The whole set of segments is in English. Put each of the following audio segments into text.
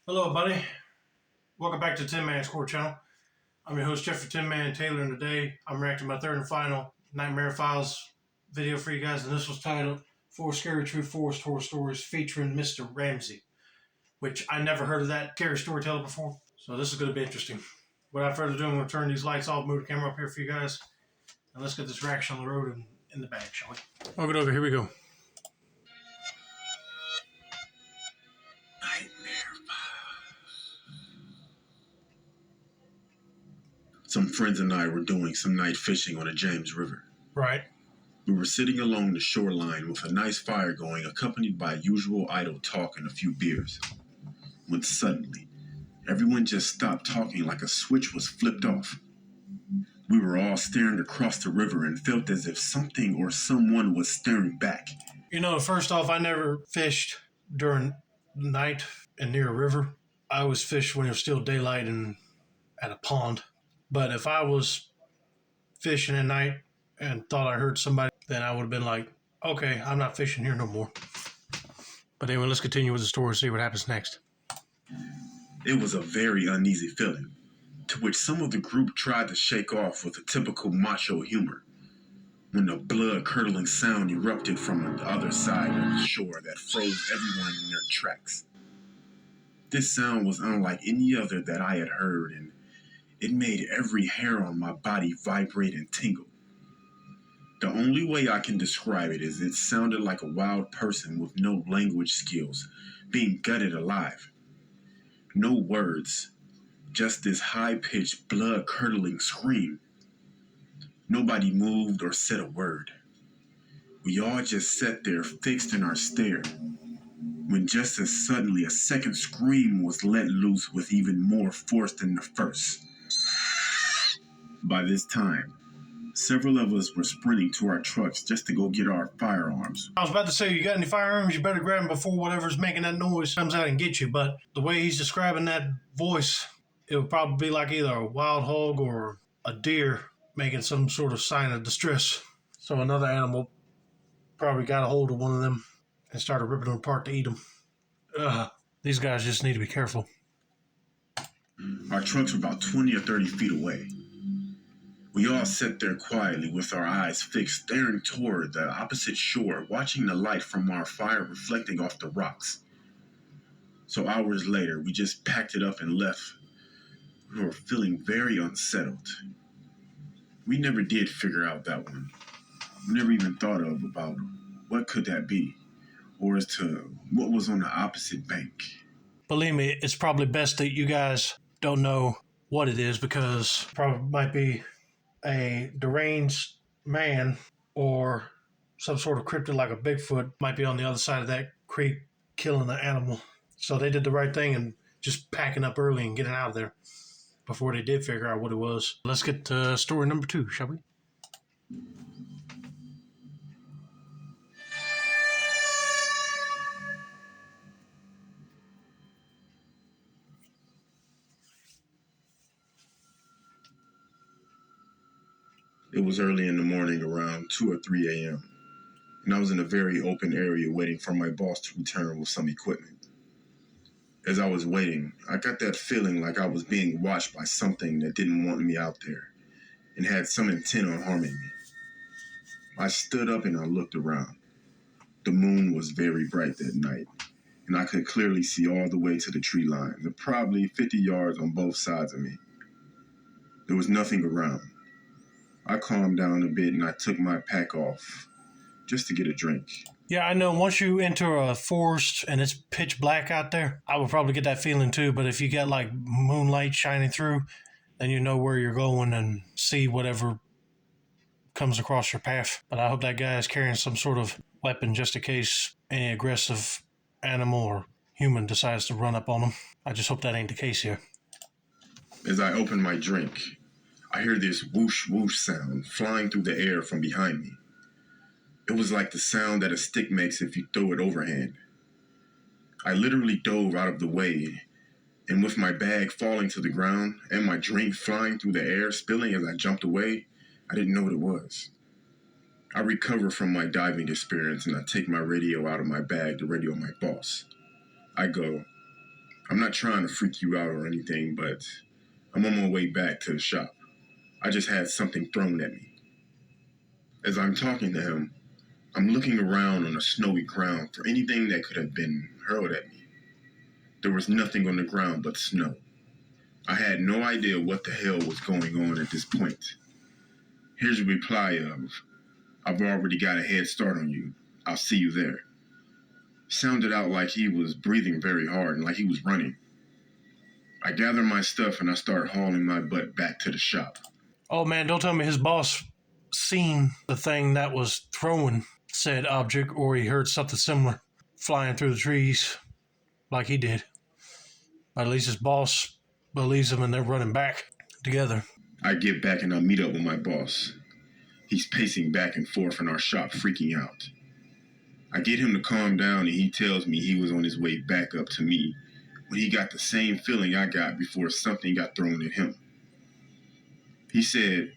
Hello, buddy. Welcome back to Tin Man Score Channel. I'm your host, Jeffrey Tin Man Taylor, and today I'm reacting to my third and final Nightmare Files video for you guys, and this was titled Four Scary True Forest Horror Stories featuring Mr. Ramsay, which I never heard of that scary storyteller before, so this is going to be interesting. Without further ado, I'm going to turn these lights off, move the camera up here for you guys, and let's get this reaction on the road and in the bag, shall we? Okay, here we go. Some friends and I were doing some night fishing on the James River. Right. We were sitting along the shoreline with a nice fire going, accompanied by usual idle talk and a few beers. When suddenly, everyone just stopped talking like a switch was flipped off. We were all staring across the river and felt as if something or someone was staring back. You know, first off, I never fished during the night and near a river. I always fished when it was still daylight and at a pond. But if I was fishing at night and thought I heard somebody, then I would have been like, okay, I'm not fishing here no more. But anyway, let's continue with the story and see what happens next. It was a very uneasy feeling, to which some of the group tried to shake off with a typical macho humor, when a blood-curdling sound erupted from the other side of the shore that froze everyone in their tracks. This sound was unlike any other that I had heard, and it made every hair on my body vibrate and tingle. The only way I can describe it is it sounded like a wild person with no language skills being gutted alive. No words, just this high-pitched, blood-curdling scream. Nobody moved or said a word. We all just sat there fixed in our stare, when just as suddenly a second scream was let loose with even more force than the first. By this time, several of us were sprinting to our trucks just to go get our firearms. I was about to say, you got any firearms? You better grab them before whatever's making that noise comes out and get you. But the way he's describing that voice, it would probably be like either a wild hog or a deer making some sort of sign of distress. So another animal probably got a hold of one of them and started ripping them apart to eat them. These guys just need to be careful. Our trucks were about 20 or 30 feet away. We all sat there quietly with our eyes fixed, staring toward the opposite shore, watching the light from our fire reflecting off the rocks. So hours later, we just packed it up and left. We were feeling very unsettled. We never did figure out that one. We never even thought about what could that be, or as to what was on the opposite bank. Believe me, it's probably best that you guys don't know what it is, because it probably might be a deranged man or some sort of cryptid like a Bigfoot might be on the other side of that creek killing the animal. So they did the right thing and just packing up early and getting out of there before they did figure out what it was. Let's get to story number 2, shall we? It was early in the morning, around 2 or 3 a.m., and I was in a very open area waiting for my boss to return with some equipment. As I was waiting, I got that feeling like I was being watched by something that didn't want me out there and had some intent on harming me. I stood up and I looked around. The moon was very bright that night, and I could clearly see all the way to the tree line, probably 50 yards on both sides of me. There was nothing around. I calmed down a bit and I took my pack off just to get a drink. Yeah, I know. Once you enter a forest and it's pitch black out there, I would probably get that feeling too. But if you got like moonlight shining through, then you know where you're going and see whatever comes across your path. But I hope that guy is carrying some sort of weapon just in case any aggressive animal or human decides to run up on him. I just hope that ain't the case here. As I opened my drink, I heard this whoosh whoosh sound flying through the air from behind me. It was like the sound that a stick makes if you throw it overhand. I literally dove out of the way, and with my bag falling to the ground and my drink flying through the air, spilling as I jumped away, I didn't know what it was. I recover from my diving experience and I take my radio out of my bag to radio my boss. I go, I'm not trying to freak you out or anything, but I'm on my way back to the shop. I just had something thrown at me. As I'm talking to him, I'm looking around on the snowy ground for anything that could have been hurled at me. There was nothing on the ground but snow. I had no idea what the hell was going on at this point. Here's a reply of, I've already got a head start on you. I'll see you there. Sounded out like he was breathing very hard and like he was running. I gather my stuff and I start hauling my butt back to the shop. Oh man, don't tell me his boss seen the thing that was throwing said object, or he heard something similar flying through the trees like he did. But at least his boss believes him and they're running back together. I get back and I meet up with my boss. He's pacing back and forth in our shop, freaking out. I get him to calm down and he tells me he was on his way back up to me when he got the same feeling I got before something got thrown at him. He said,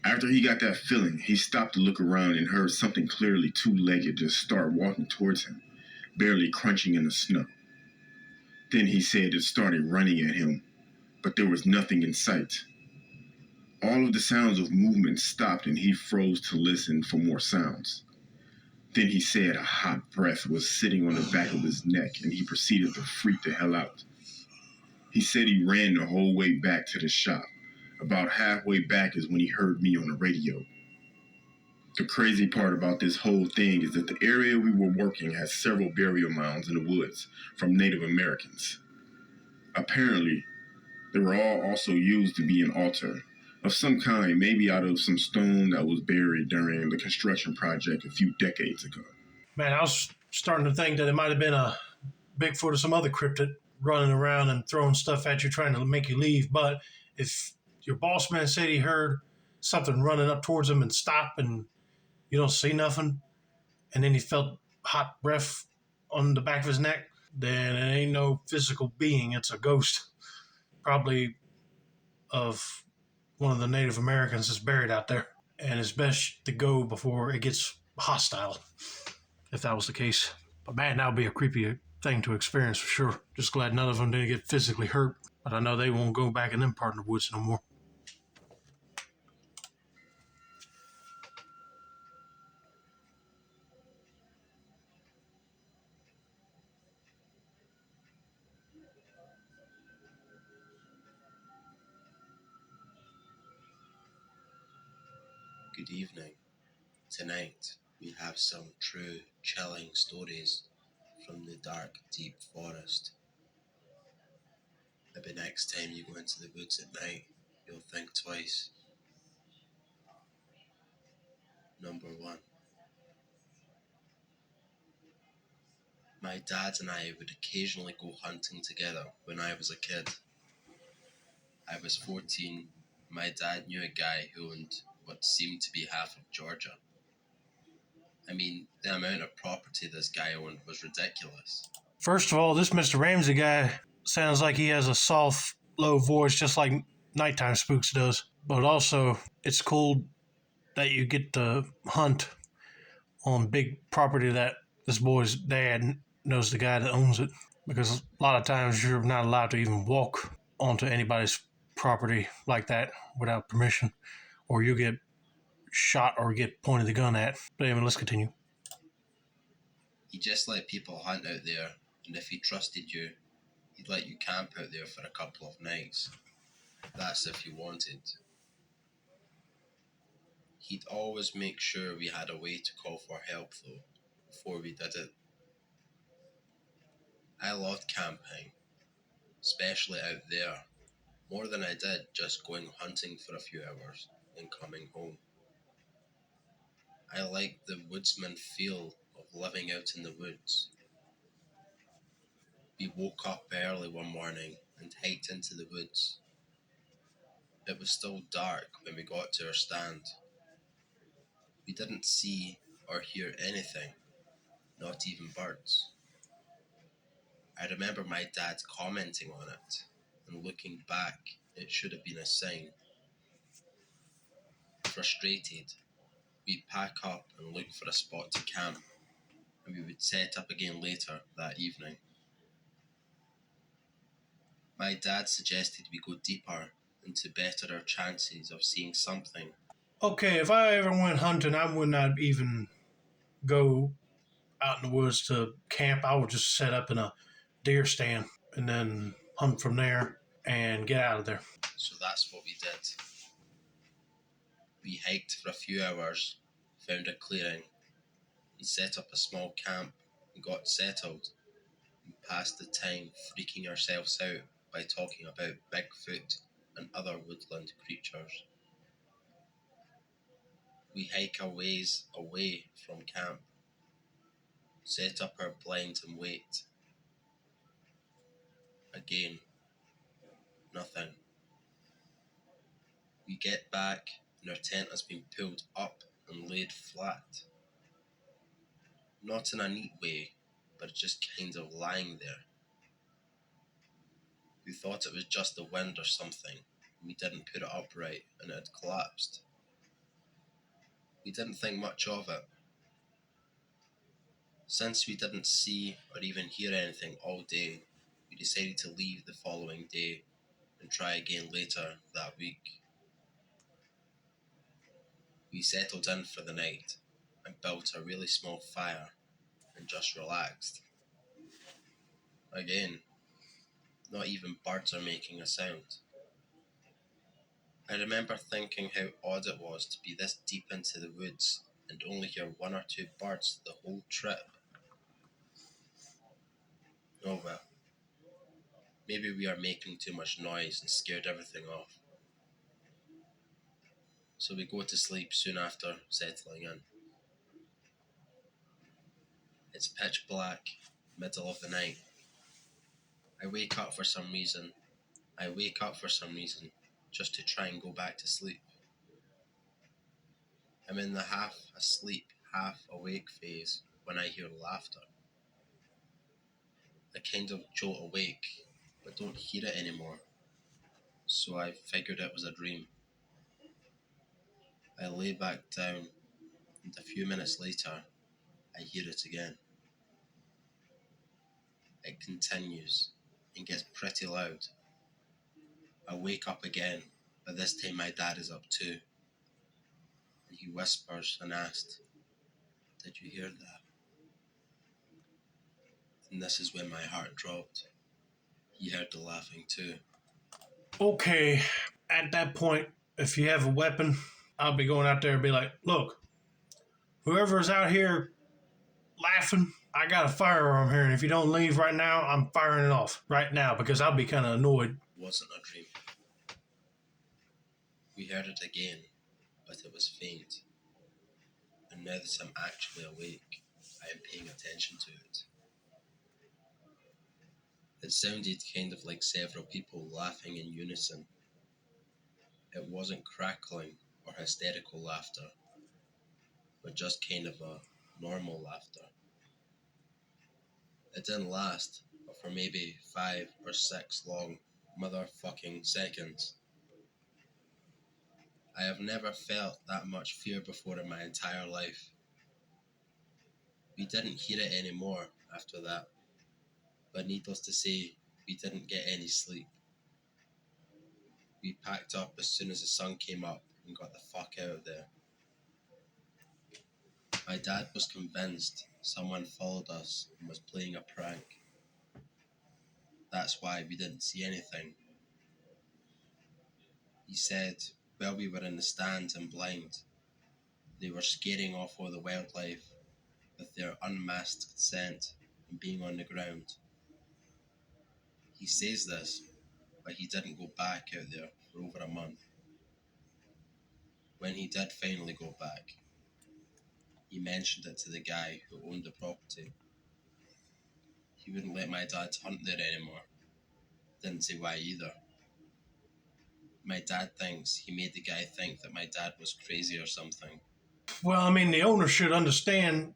after he got that feeling, he stopped to look around and heard something clearly two-legged just start walking towards him, barely crunching in the snow. Then he said it started running at him, but there was nothing in sight. All of the sounds of movement stopped and he froze to listen for more sounds. Then he said a hot breath was sitting on the back of his neck and he proceeded to freak the hell out. He said he ran the whole way back to the shop. About halfway back is when he heard me on the radio. The crazy part about this whole thing is that the area we were working has several burial mounds in the woods from Native Americans. Apparently, they were all also used to be an altar of some kind, maybe out of some stone that was buried during the construction project a few decades ago. Man, I was starting to think that it might have been a Bigfoot or some other cryptid running around and throwing stuff at you, trying to make you leave. But if your boss man said he heard something running up towards him and stop, and you don't see nothing, and then he felt hot breath on the back of his neck, then it ain't no physical being. It's a ghost, probably of one of the Native Americans that's buried out there. And it's best to go before it gets hostile, if that was the case. But man, that would be a creepy thing to experience for sure. Just glad none of them didn't get physically hurt. But I know they won't go back in them part of the woods no more. Good evening. Tonight we have some true chilling stories from the dark, deep forest. Maybe next time you go into the woods at night, you'll think twice. Number 1. My dad and I would occasionally go hunting together when I was a kid. I was 14. My dad knew a guy who owned what seemed to be half of Georgia. I mean, the amount of property this guy owned was ridiculous. First of all, this Mr. Ramsay guy sounds like he has a soft, low voice, just like Nighttime Spooks does. But also, it's cool that you get to hunt on big property that this boy's dad knows the guy that owns it. Because a lot of times you're not allowed to even walk onto anybody's property like that without permission, or you get shot or get pointed the gun at. But anyway, let's continue. He just let people hunt out there, and if he trusted you, he'd let you camp out there for a couple of nights. That's if you wanted. He'd always make sure we had a way to call for help though, before we did it. I loved camping, especially out there, more than I did just going hunting for a few hours and coming home. I liked the woodsman feel of living out in the woods. We woke up early one morning and hiked into the woods. It was still dark when we got to our stand. We didn't see or hear anything, not even birds. I remember my dad commenting on it, and looking back, it should have been a sign. Frustrated, we'd pack up and look for a spot to camp, and we would set up again later that evening. My dad suggested we go deeper and to better our chances of seeing something. Okay, if I ever went hunting, I would not even go out in the woods to camp. I would just set up in a deer stand and then hunt from there and get out of there. So that's what we did. We hiked for a few hours, found a clearing, and set up a small camp and got settled and passed the time freaking ourselves out by talking about Bigfoot and other woodland creatures. We hike a ways away from camp, set up our blinds and wait. Again, nothing. We get back and our tent has been pulled up and laid flat. Not in a neat way, but just kind of lying there. We thought it was just the wind or something, and we didn't put it upright and it had collapsed. We didn't think much of it. Since we didn't see or even hear anything all day, we decided to leave the following day and try again later that week. We settled in for the night and built a really small fire and just relaxed. Again, not even birds are making a sound. I remember thinking how odd it was to be this deep into the woods and only hear one or two birds the whole trip. Oh well, maybe we are making too much noise and scared everything off. So we go to sleep soon after settling in. It's pitch black, middle of the night. I wake up for some reason, just to try and go back to sleep. I'm in the half asleep, half awake phase when I hear laughter. I kind of jolt awake, but don't hear it anymore, so I figured it was a dream. I lay back down, and a few minutes later, I hear it again. It continues and gets pretty loud. I wake up again, but this time my dad is up too. And he whispers and asks, "Did you hear that?" And this is when my heart dropped. He heard the laughing too. Okay, at that point, if you have a weapon, I'll be going out there and be like, look, whoever's out here laughing, I got a firearm here, and if you don't leave right now, I'm firing it off right now because I'll be kind of annoyed. It wasn't a dream. We heard it again, but it was faint. And now that I'm actually awake, I am paying attention to it. It sounded kind of like several people laughing in unison. It wasn't crackling or hysterical laughter, but just kind of a normal laughter. It didn't last, but for maybe 5 or 6 long motherfucking seconds. I have never felt that much fear before in my entire life. We didn't hear it anymore after that, but needless to say, we didn't get any sleep. We packed up as soon as the sun came up and got the fuck out of there. My dad was convinced someone followed us and was playing a prank. That's why we didn't see anything. He said, while we were in the stands and blind, they were scaring off all the wildlife with their unmasked scent and being on the ground. He says this, but he didn't go back out there for over a month. When he did finally go back, he mentioned it to the guy who owned the property. He wouldn't let my dad hunt there anymore. Didn't say why either. My dad thinks he made the guy think that my dad was crazy or something. Well, I mean, the owner should understand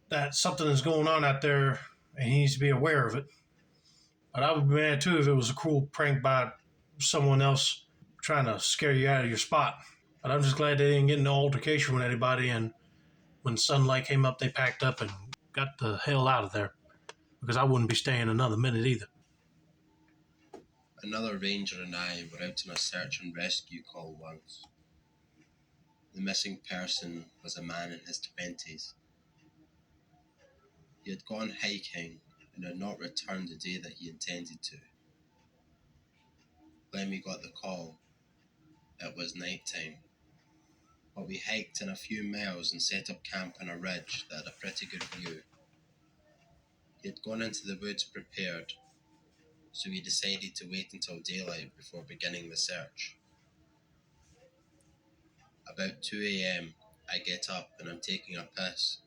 that something is going on out there and he needs to be aware of it. But I would be mad too if it was a cruel prank by someone else trying to scare you out of your spot. But I'm just glad they didn't get in no altercation with anybody, and when sunlight came up, they packed up and got the hell out of there because I wouldn't be staying another minute either. Another ranger and I were out on a search and rescue call once. The missing person was a man in his 20s. He had gone hiking and had not returned the day that he intended to. When we got the call, it was night time, but we hiked in a few miles and set up camp on a ridge that had a pretty good view. He had gone into the woods prepared, so we decided to wait until daylight before beginning the search. About 2 a.m, I get up and I'm taking a piss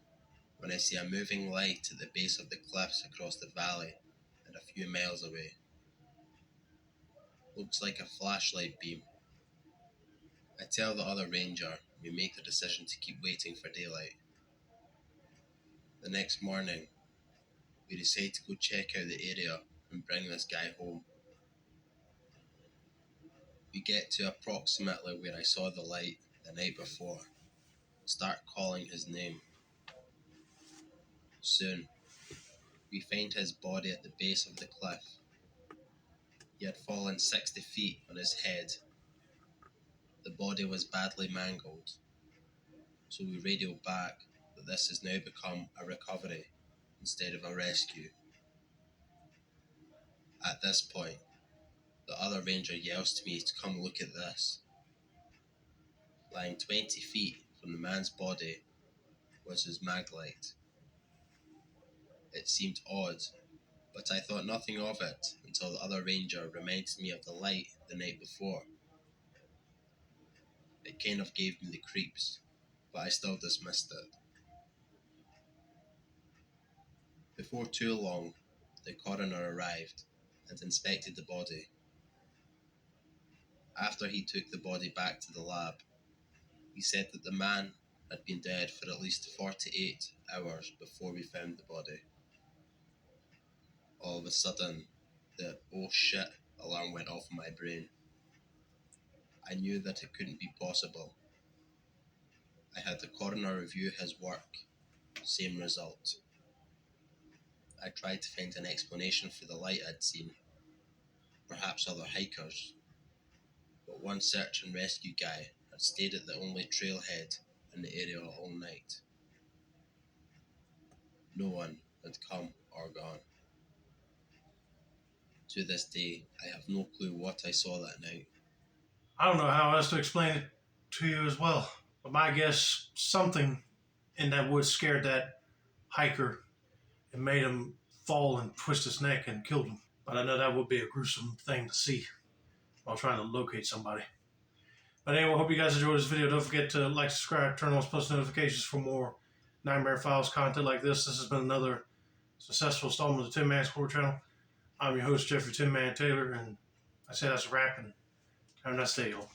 when I see a moving light at the base of the cliffs across the valley and a few miles away. Looks like a flashlight beam. I tell the other ranger and we make the decision to keep waiting for daylight. The next morning, we decide to go check out the area and bring this guy home. We get to approximately where I saw the light the night before, start calling his name. Soon, we find his body at the base of the cliff. He had fallen 60 feet on his head. The body was badly mangled, so we radio back that this has now become a recovery instead of a rescue. At this point, the other ranger yells to me to come look at this. Lying 20 feet from the man's body was his mag light. It seemed odd, but I thought nothing of it until the other ranger reminded me of the light the night before. It kind of gave me the creeps, but I still dismissed it. Before too long, the coroner arrived and inspected the body. After he took the body back to the lab, he said that the man had been dead for at least 48 hours before we found the body. All of a sudden, the "oh shit" alarm went off in my brain. I knew that it couldn't be possible. I had the coroner review his work. Same result. I tried to find an explanation for the light I'd seen. Perhaps other hikers. But one search and rescue guy had stayed at the only trailhead in the area all night. No one had come or gone. To this day, I have no clue what I saw that night. I don't know how else to explain it to you as well. But my guess, something in that woods scared that hiker and made him fall and twist his neck and killed him. But I know that would be a gruesome thing to see while trying to locate somebody. But anyway, I hope you guys enjoyed this video. Don't forget to like, subscribe, turn on post notifications for more Nightmare Files content like this. This has been another successful installment of the Tin Man Score channel. I'm your host, Jeffrey Tin Man Taylor, and I say that's a wrap, and have a nice day, y'all.